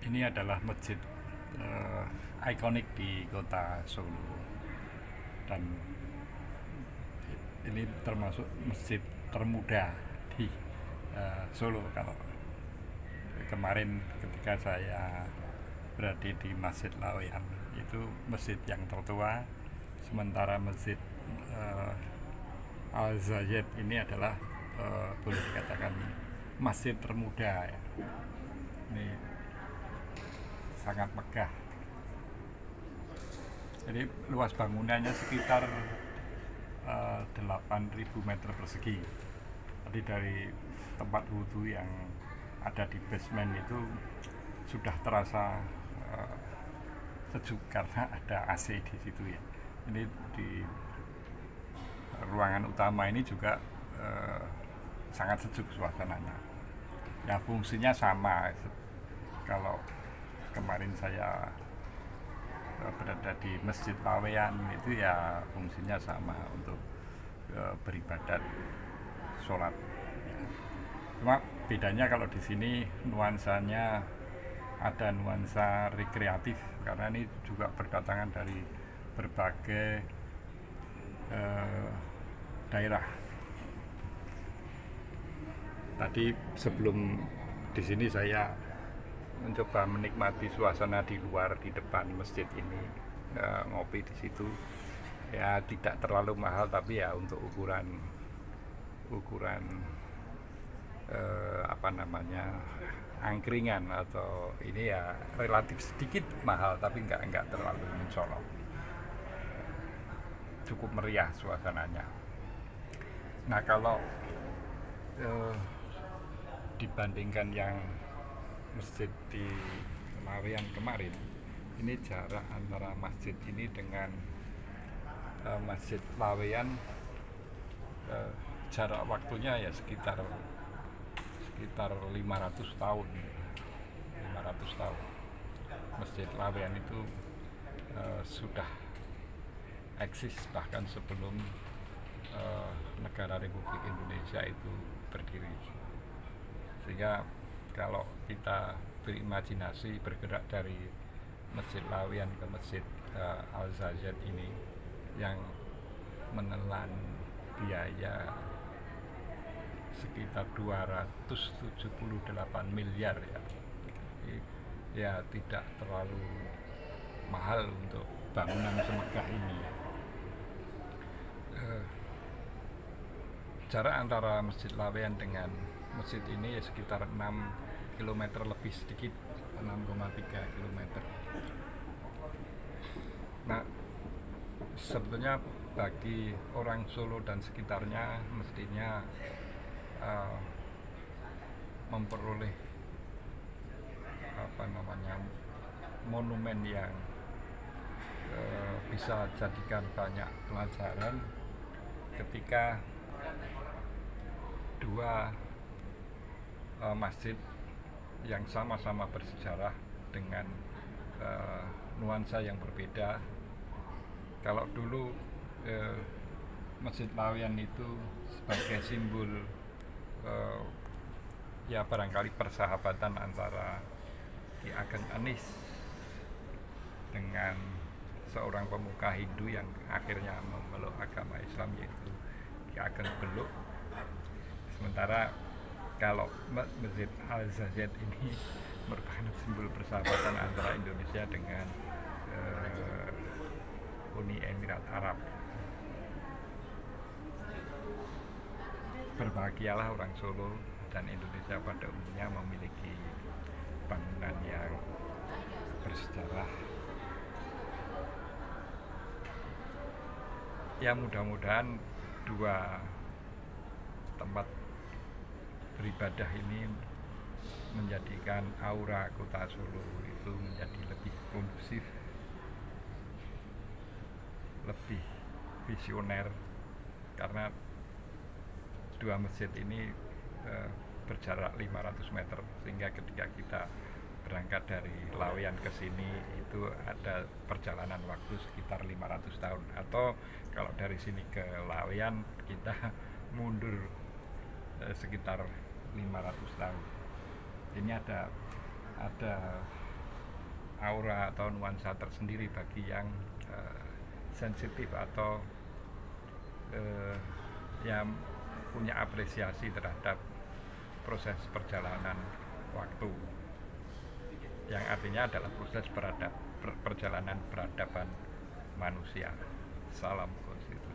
Ini adalah masjid ikonik di kota Solo, dan ini termasuk masjid termuda di Solo. Kalau kemarin ketika saya berada di Masjid Laweyan, itu masjid yang tertua, sementara masjid eh, Al Zayed ini adalah boleh dikatakan masjid termuda ya. Ini sangat megah. Jadi luas bangunannya sekitar 8.000 meter persegi. Tadi dari tempat wudhu yang ada di basement itu sudah terasa sejuk karena ada AC di situ ya. Ini di ruangan utama ini juga sangat sejuk suasananya. Ya fungsinya sama. Kalau kemarin saya berada di Masjid Laweyan itu ya fungsinya sama untuk beribadat, sholat. Cuma bedanya kalau di sini nuansanya ada nuansa rekreatif karena ini juga berdatangan dari berbagai daerah. Tadi sebelum di sini saya mencoba menikmati suasana di luar di depan masjid ini, ngopi di situ. Ya tidak terlalu mahal tapi ya untuk ukuran apa namanya, angkringan atau ini ya relatif sedikit mahal tapi nggak terlalu mencolok. Cukup meriah suasananya. Nah kalau eh, dibandingkan yang masjid di Laweyan kemarin, ini jarak antara masjid ini dengan Masjid Laweyan, jarak waktunya ya sekitar 500 tahun. 500 tahun. Masjid Laweyan itu sudah eksis bahkan sebelum negara Republik Indonesia itu berdiri. Sehingga kalau kita berimajinasi bergerak dari Masjid Laweyan ke Masjid Al Zayed ini yang menelan biaya sekitar 278 miliar ya. Ya tidak terlalu mahal untuk bangunan semegah ini. Jarak antara Masjid Laweyan dengan masjid ini ya sekitar 6 km lebih sedikit, 6,3 km. Nah, sebetulnya bagi orang Solo dan sekitarnya mestinya memperoleh apa namanya, monumen yang bisa jadikan banyak pelajaran ketika dua masjid yang sama-sama bersejarah dengan nuansa yang berbeda. Kalau dulu Masjid Laweyan itu sebagai simbol ya barangkali persahabatan antara Ki Ageng Anis dengan seorang pemuka Hindu yang akhirnya memeluk agama Islam, yaitu Ki Ageng Beluk. Sementara kalau Masjid Al Zayed ini merupakan simbol persahabatan antara Indonesia dengan Uni Emirat Arab. Berbahagialah orang Solo dan Indonesia pada umumnya memiliki bangunan yang bersejarah. Ya mudah-mudahan dua tempat beribadah ini menjadikan aura kota Solo itu menjadi lebih kondusif, lebih visioner, karena dua masjid ini berjarak 500 meter, sehingga ketika kita berangkat dari Laweyan ke sini itu ada perjalanan waktu sekitar 500 tahun, atau kalau dari sini ke Laweyan kita mundur sekitar 500 tahun. Ini ada aura atau nuansa tersendiri bagi yang sensitif atau yang punya apresiasi terhadap proses perjalanan waktu, yang artinya adalah proses perjalanan peradaban manusia. Salam konstitusi.